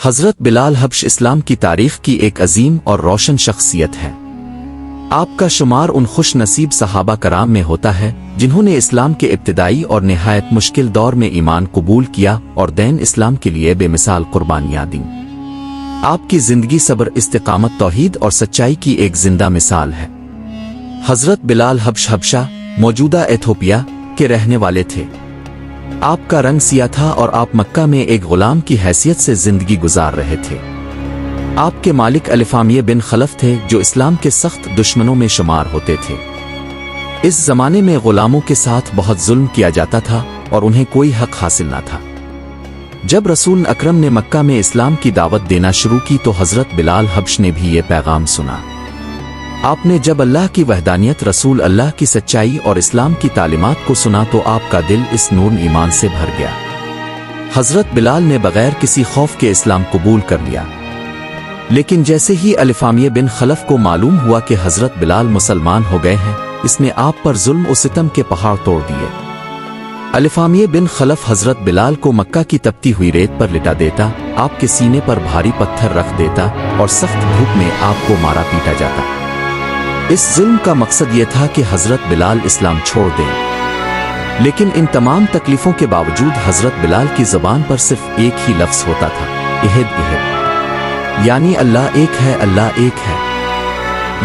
حضرت بلال حبش اسلام کی تاریخ کی ایک عظیم اور روشن شخصیت ہے۔ آپ کا شمار ان خوش نصیب صحابہ کرام میں ہوتا ہے جنہوں نے اسلام کے ابتدائی اور نہایت مشکل دور میں ایمان قبول کیا اور دین اسلام کے لیے بے مثال قربانیاں دیں۔ آپ کی زندگی صبر، استقامت، توحید اور سچائی کی ایک زندہ مثال ہے۔ حضرت بلال حبش حبشہ موجودہ ایتھوپیا کے رہنے والے تھے۔ آپ کا رنگ سیاہ تھا اور آپ مکہ میں ایک غلام کی حیثیت سے زندگی گزار رہے تھے۔ آپ کے مالک الفامیہ بن خلف تھے جو اسلام کے سخت دشمنوں میں شمار ہوتے تھے۔ اس زمانے میں غلاموں کے ساتھ بہت ظلم کیا جاتا تھا اور انہیں کوئی حق حاصل نہ تھا۔ جب رسول اکرم نے مکہ میں اسلام کی دعوت دینا شروع کی تو حضرت بلال حبش نے بھی یہ پیغام سنا۔ آپ نے جب اللہ کی وحدانیت، رسول اللہ کی سچائی اور اسلام کی تعلیمات کو سنا تو آپ کا دل اس نور ایمان سے بھر گیا۔ حضرت بلال نے بغیر کسی خوف کے اسلام قبول کر لیا، لیکن جیسے ہی الفامیہ بن خلف کو معلوم ہوا کہ حضرت بلال مسلمان ہو گئے ہیں، اس نے آپ پر ظلم و ستم کے پہاڑ توڑ دیے۔ الفامیہ بن خلف حضرت بلال کو مکہ کی تپتی ہوئی ریت پر لٹا دیتا، آپ کے سینے پر بھاری پتھر رکھ دیتا اور سخت دھوپ میں آپ کو مارا پیٹا جاتا۔ اس ظلم کا مقصد یہ تھا کہ حضرت بلال اسلام چھوڑ دیں، لیکن ان تمام تکلیفوں کے باوجود حضرت بلال کی زبان پر صرف ایک ہی لفظ ہوتا تھا، احد احد، یعنی اللہ ایک ہے، اللہ ایک ہے۔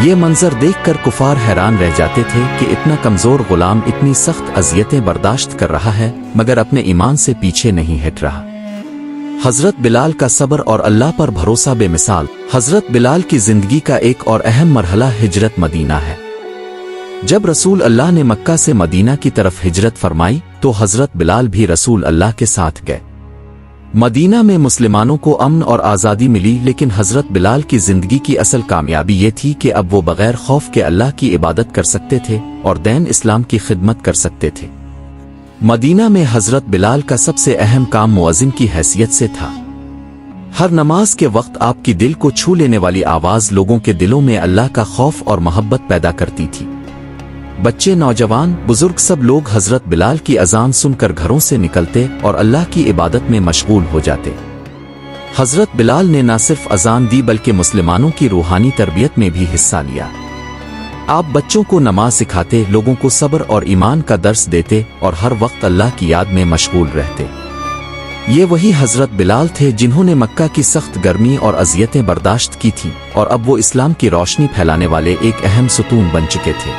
یہ منظر دیکھ کر کفار حیران رہ جاتے تھے کہ اتنا کمزور غلام اتنی سخت اذیتیں برداشت کر رہا ہے مگر اپنے ایمان سے پیچھے نہیں ہٹ رہا۔ حضرت بلال کا صبر اور اللہ پر بھروسہ بے مثال۔ حضرت بلال کی زندگی کا ایک اور اہم مرحلہ ہجرت مدینہ ہے۔ جب رسول اللہ نے مکہ سے مدینہ کی طرف ہجرت فرمائی تو حضرت بلال بھی رسول اللہ کے ساتھ گئے۔ مدینہ میں مسلمانوں کو امن اور آزادی ملی، لیکن حضرت بلال کی زندگی کی اصل کامیابی یہ تھی کہ اب وہ بغیر خوف کے اللہ کی عبادت کر سکتے تھے اور دین اسلام کی خدمت کر سکتے تھے۔ مدینہ میں حضرت بلال کا سب سے اہم کام مؤذن کی حیثیت سے تھا۔ ہر نماز کے وقت آپ کی دل کو چھو لینے والی آواز لوگوں کے دلوں میں اللہ کا خوف اور محبت پیدا کرتی تھی۔ بچے، نوجوان، بزرگ سب لوگ حضرت بلال کی اذان سن کر گھروں سے نکلتے اور اللہ کی عبادت میں مشغول ہو جاتے۔ حضرت بلال نے نہ صرف اذان دی بلکہ مسلمانوں کی روحانی تربیت میں بھی حصہ لیا۔ آپ بچوں کو نماز سکھاتے، لوگوں کو صبر اور ایمان کا درس دیتے اور ہر وقت اللہ کی یاد میں مشغول رہتے۔ یہ وہی حضرت بلال تھے جنہوں نے مکہ کی سخت گرمی اور اذیتیں برداشت کی تھیں اور اب وہ اسلام کی روشنی پھیلانے والے ایک اہم ستون بن چکے تھے۔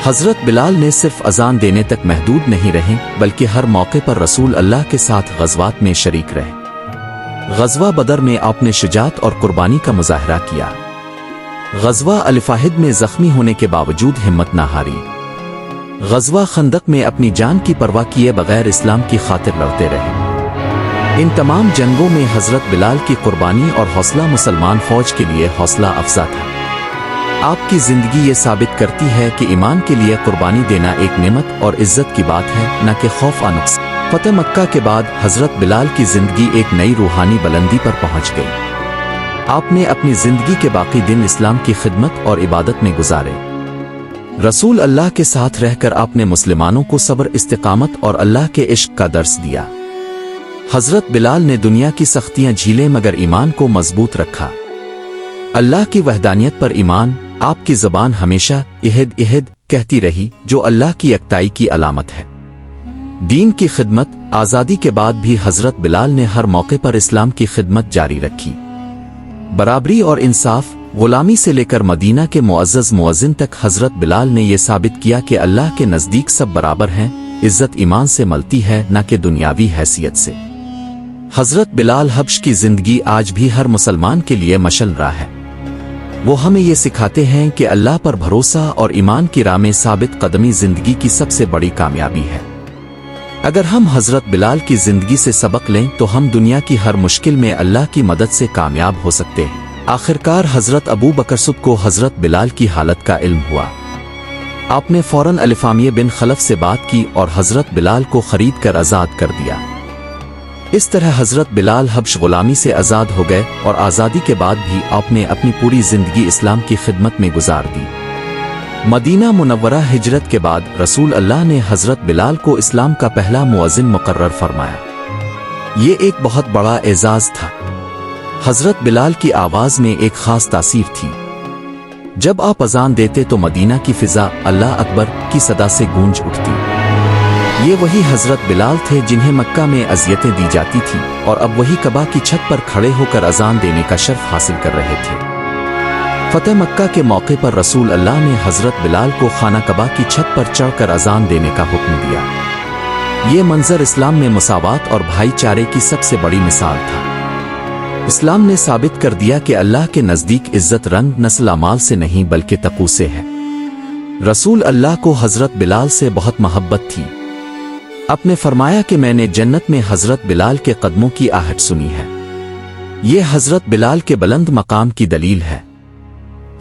حضرت بلال نے صرف اذان دینے تک محدود نہیں رہے بلکہ ہر موقع پر رسول اللہ کے ساتھ غزوات میں شریک رہے۔ غزوہ بدر میں آپ نے شجاعت اور قربانی کا مظاہرہ کیا۔ غزوہ الفاہد میں زخمی ہونے کے باوجود ہمت نہ ہاری۔ غزوہ خندق میں اپنی جان کی پرواہ کیے بغیر اسلام کی خاطر لڑتے رہے۔ ان تمام جنگوں میں حضرت بلال کی قربانی اور حوصلہ مسلمان فوج کے لیے حوصلہ افزا تھا۔ آپ کی زندگی یہ ثابت کرتی ہے کہ ایمان کے لیے قربانی دینا ایک نعمت اور عزت کی بات ہے، نہ کہ خوف و نقص۔ فتح مکہ کے بعد حضرت بلال کی زندگی ایک نئی روحانی بلندی پر پہنچ گئی۔ آپ نے اپنی زندگی کے باقی دن اسلام کی خدمت اور عبادت میں گزارے۔ رسول اللہ کے ساتھ رہ کر آپ نے مسلمانوں کو صبر، استقامت اور اللہ کے عشق کا درس دیا۔ حضرت بلال نے دنیا کی سختیاں جھیلیں مگر ایمان کو مضبوط رکھا۔ اللہ کی وحدانیت پر ایمان۔ آپ کی زبان ہمیشہ احد احد کہتی رہی، جو اللہ کی یکتائی کی علامت ہے۔ دین کی خدمت۔ آزادی کے بعد بھی حضرت بلال نے ہر موقع پر اسلام کی خدمت جاری رکھی۔ برابری اور انصاف۔ غلامی سے لے کر مدینہ کے معزز مؤذن تک حضرت بلال نے یہ ثابت کیا کہ اللہ کے نزدیک سب برابر ہیں۔ عزت ایمان سے ملتی ہے، نہ کہ دنیاوی حیثیت سے۔ حضرت بلال حبش کی زندگی آج بھی ہر مسلمان کے لیے مشعل راہ ہے۔ وہ ہمیں یہ سکھاتے ہیں کہ اللہ پر بھروسہ اور ایمان کی راہ میں ثابت قدمی زندگی کی سب سے بڑی کامیابی ہے۔ اگر ہم حضرت بلال کی زندگی سے سبق لیں تو ہم دنیا کی ہر مشکل میں اللہ کی مدد سے کامیاب ہو سکتے ہیں۔ آخرکار حضرت ابو بکر صدیق کو حضرت بلال کی حالت کا علم ہوا۔ آپ نے فوراً الفامیہ بن خلف سے بات کی اور حضرت بلال کو خرید کر آزاد کر دیا۔ اس طرح حضرت بلال حبش غلامی سے آزاد ہو گئے اور آزادی کے بعد بھی آپ نے اپنی پوری زندگی اسلام کی خدمت میں گزار دی۔ مدینہ منورہ ہجرت کے بعد رسول اللہ نے حضرت بلال کو اسلام کا پہلا مؤذن مقرر فرمایا۔ یہ ایک بہت بڑا اعزاز تھا۔ حضرت بلال کی آواز میں ایک خاص تاثیر تھی۔ جب آپ اذان دیتے تو مدینہ کی فضا اللہ اکبر کی صدا سے گونج اٹھتی۔ یہ وہی حضرت بلال تھے جنہیں مکہ میں اذیتیں دی جاتی تھیں اور اب وہی کعبہ کی چھت پر کھڑے ہو کر اذان دینے کا شرف حاصل کر رہے تھے۔ فتح مکہ کے موقع پر رسول اللہ نے حضرت بلال کو خانہ کعبہ کی چھت پر چڑھ کر اذان دینے کا حکم دیا۔ یہ منظر اسلام میں مساوات اور بھائی چارے کی سب سے بڑی مثال تھا۔ اسلام نے ثابت کر دیا کہ اللہ کے نزدیک عزت رنگ نسل اعمال سے نہیں بلکہ تقوی سے ہے۔ رسول اللہ کو حضرت بلال سے بہت محبت تھی۔ آپ نے فرمایا کہ میں نے جنت میں حضرت بلال کے قدموں کی آہٹ سنی ہے۔ یہ حضرت بلال کے بلند مقام کی دلیل ہے۔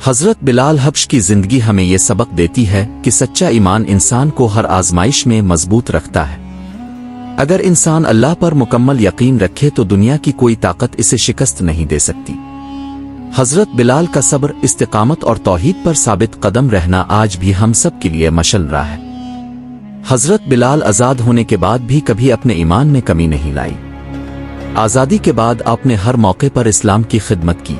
حضرت بلال حبش کی زندگی ہمیں یہ سبق دیتی ہے کہ سچا ایمان انسان کو ہر آزمائش میں مضبوط رکھتا ہے۔ اگر انسان اللہ پر مکمل یقین رکھے تو دنیا کی کوئی طاقت اسے شکست نہیں دے سکتی۔ حضرت بلال کا صبر، استقامت اور توحید پر ثابت قدم رہنا آج بھی ہم سب کے لیے مشعل راہ ہے۔ حضرت بلال آزاد ہونے کے بعد بھی کبھی اپنے ایمان میں کمی نہیں لائی۔ آزادی کے بعد آپ نے ہر موقع پر اسلام کی خدمت کی۔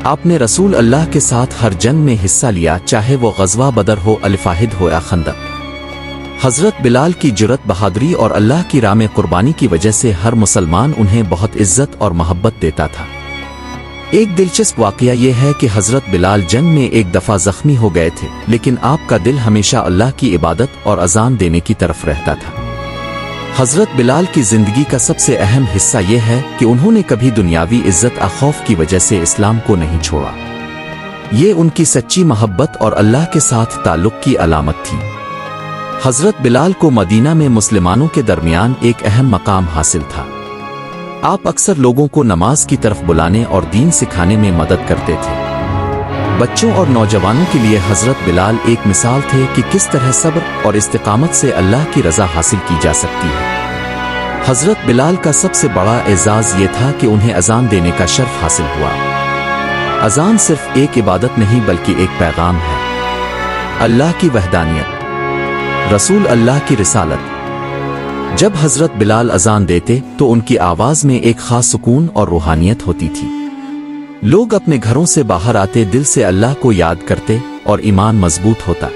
آپ نے رسول اللہ کے ساتھ ہر جنگ میں حصہ لیا، چاہے وہ غزوہ بدر ہو، الفاحد ہو یا خندق۔ حضرت بلال کی جرأت، بہادری اور اللہ کی راہ میں قربانی کی وجہ سے ہر مسلمان انہیں بہت عزت اور محبت دیتا تھا۔ ایک دلچسپ واقعہ یہ ہے کہ حضرت بلال جنگ میں ایک دفعہ زخمی ہو گئے تھے، لیکن آپ کا دل ہمیشہ اللہ کی عبادت اور اذان دینے کی طرف رہتا تھا۔ حضرت بلال کی زندگی کا سب سے اہم حصہ یہ ہے کہ انہوں نے کبھی دنیاوی عزت اور خوف کی وجہ سے اسلام کو نہیں چھوڑا۔ یہ ان کی سچی محبت اور اللہ کے ساتھ تعلق کی علامت تھی۔ حضرت بلال کو مدینہ میں مسلمانوں کے درمیان ایک اہم مقام حاصل تھا۔ آپ اکثر لوگوں کو نماز کی طرف بلانے اور دین سکھانے میں مدد کرتے تھے۔ بچوں اور نوجوانوں کے لیے حضرت بلال ایک مثال تھے کہ کس طرح صبر اور استقامت سے اللہ کی رضا حاصل کی جا سکتی ہے۔ حضرت بلال کا سب سے بڑا اعزاز یہ تھا کہ انہیں اذان دینے کا شرف حاصل ہوا۔ اذان صرف ایک عبادت نہیں بلکہ ایک پیغام ہے۔ اللہ کی وحدانیت، رسول اللہ کی رسالت۔ جب حضرت بلال اذان دیتے تو ان کی آواز میں ایک خاص سکون اور روحانیت ہوتی تھی۔ لوگ اپنے گھروں سے باہر آتے، دل سے اللہ کو یاد کرتے اور ایمان مضبوط ہوتا۔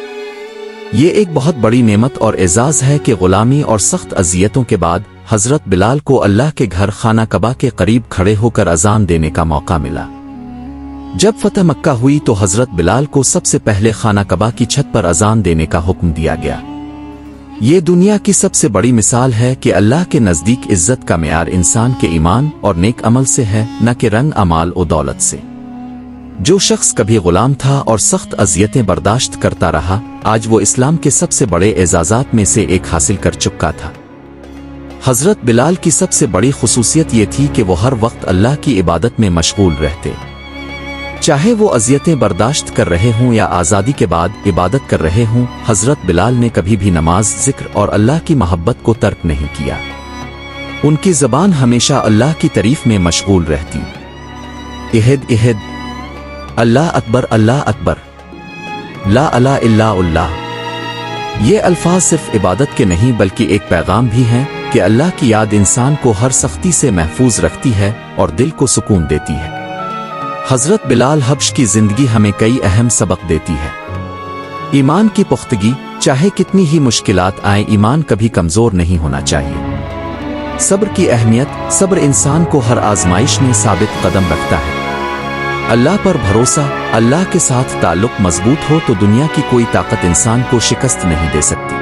یہ ایک بہت بڑی نعمت اور اعزاز ہے کہ غلامی اور سخت اذیتوں کے بعد حضرت بلال کو اللہ کے گھر خانہ کعبہ کے قریب کھڑے ہو کر اذان دینے کا موقع ملا۔ جب فتح مکہ ہوئی تو حضرت بلال کو سب سے پہلے خانہ کعبہ کی چھت پر اذان دینے کا حکم دیا گیا۔ یہ دنیا کی سب سے بڑی مثال ہے کہ اللہ کے نزدیک عزت کا معیار انسان کے ایمان اور نیک عمل سے ہے، نہ کہ رنگ، اعمال و دولت سے۔ جو شخص کبھی غلام تھا اور سخت اذیتیں برداشت کرتا رہا، آج وہ اسلام کے سب سے بڑے اعزازات میں سے ایک حاصل کر چکا تھا۔ حضرت بلال کی سب سے بڑی خصوصیت یہ تھی کہ وہ ہر وقت اللہ کی عبادت میں مشغول رہتے۔ چاہے وہ اذیتیں برداشت کر رہے ہوں یا آزادی کے بعد عبادت کر رہے ہوں، حضرت بلال نے کبھی بھی نماز، ذکر اور اللہ کی محبت کو ترک نہیں کیا۔ ان کی زبان ہمیشہ اللہ کی تعریف میں مشغول رہتی۔ احد احد، اللہ اکبر، اللہ اکبر، لا الہ الا اللہ۔ یہ الفاظ صرف عبادت کے نہیں بلکہ ایک پیغام بھی ہیں کہ اللہ کی یاد انسان کو ہر سختی سے محفوظ رکھتی ہے اور دل کو سکون دیتی ہے۔ حضرت بلال حبش کی زندگی ہمیں کئی اہم سبق دیتی ہے۔ ایمان کی پختگی، چاہے کتنی ہی مشکلات آئیں، ایمان کبھی کمزور نہیں ہونا چاہیے۔ صبر کی اہمیت، صبر انسان کو ہر آزمائش میں ثابت قدم رکھتا ہے۔ اللہ پر بھروسہ، اللہ کے ساتھ تعلق مضبوط ہو تو دنیا کی کوئی طاقت انسان کو شکست نہیں دے سکتی۔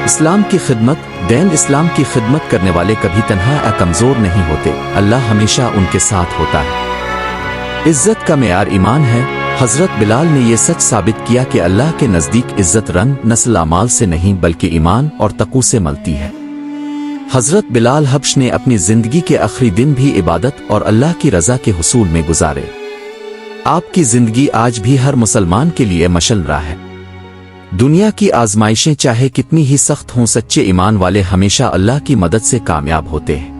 اسلام کی خدمت، دین اسلام کی خدمت کرنے والے کبھی تنہا یا کمزور نہیں ہوتے، اللہ ہمیشہ ان کے ساتھ ہوتا ہے۔ عزت کا معیار ایمان ہے۔ حضرت بلال نے یہ سچ ثابت کیا کہ اللہ کے نزدیک عزت رنگ، نسل، اعمال سے نہیں بلکہ ایمان اور تقوی سے ملتی ہے۔ حضرت بلال حبش نے اپنی زندگی کے آخری دن بھی عبادت اور اللہ کی رضا کے حصول میں گزارے۔ آپ کی زندگی آج بھی ہر مسلمان کے لیے مشعل راہ ہے۔ دنیا کی آزمائشیں چاہے کتنی ہی سخت ہوں، سچے ایمان والے ہمیشہ اللہ کی مدد سے کامیاب ہوتے ہیں۔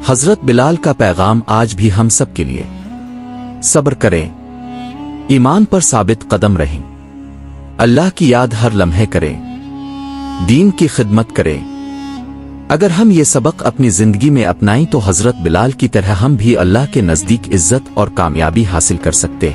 حضرت بلال کا پیغام آج بھی ہم سب کے لیے: صبر کریں، ایمان پر ثابت قدم رہیں، اللہ کی یاد ہر لمحے کریں، دین کی خدمت کریں۔ اگر ہم یہ سبق اپنی زندگی میں اپنائیں تو حضرت بلال کی طرح ہم بھی اللہ کے نزدیک عزت اور کامیابی حاصل کر سکتے ہیں۔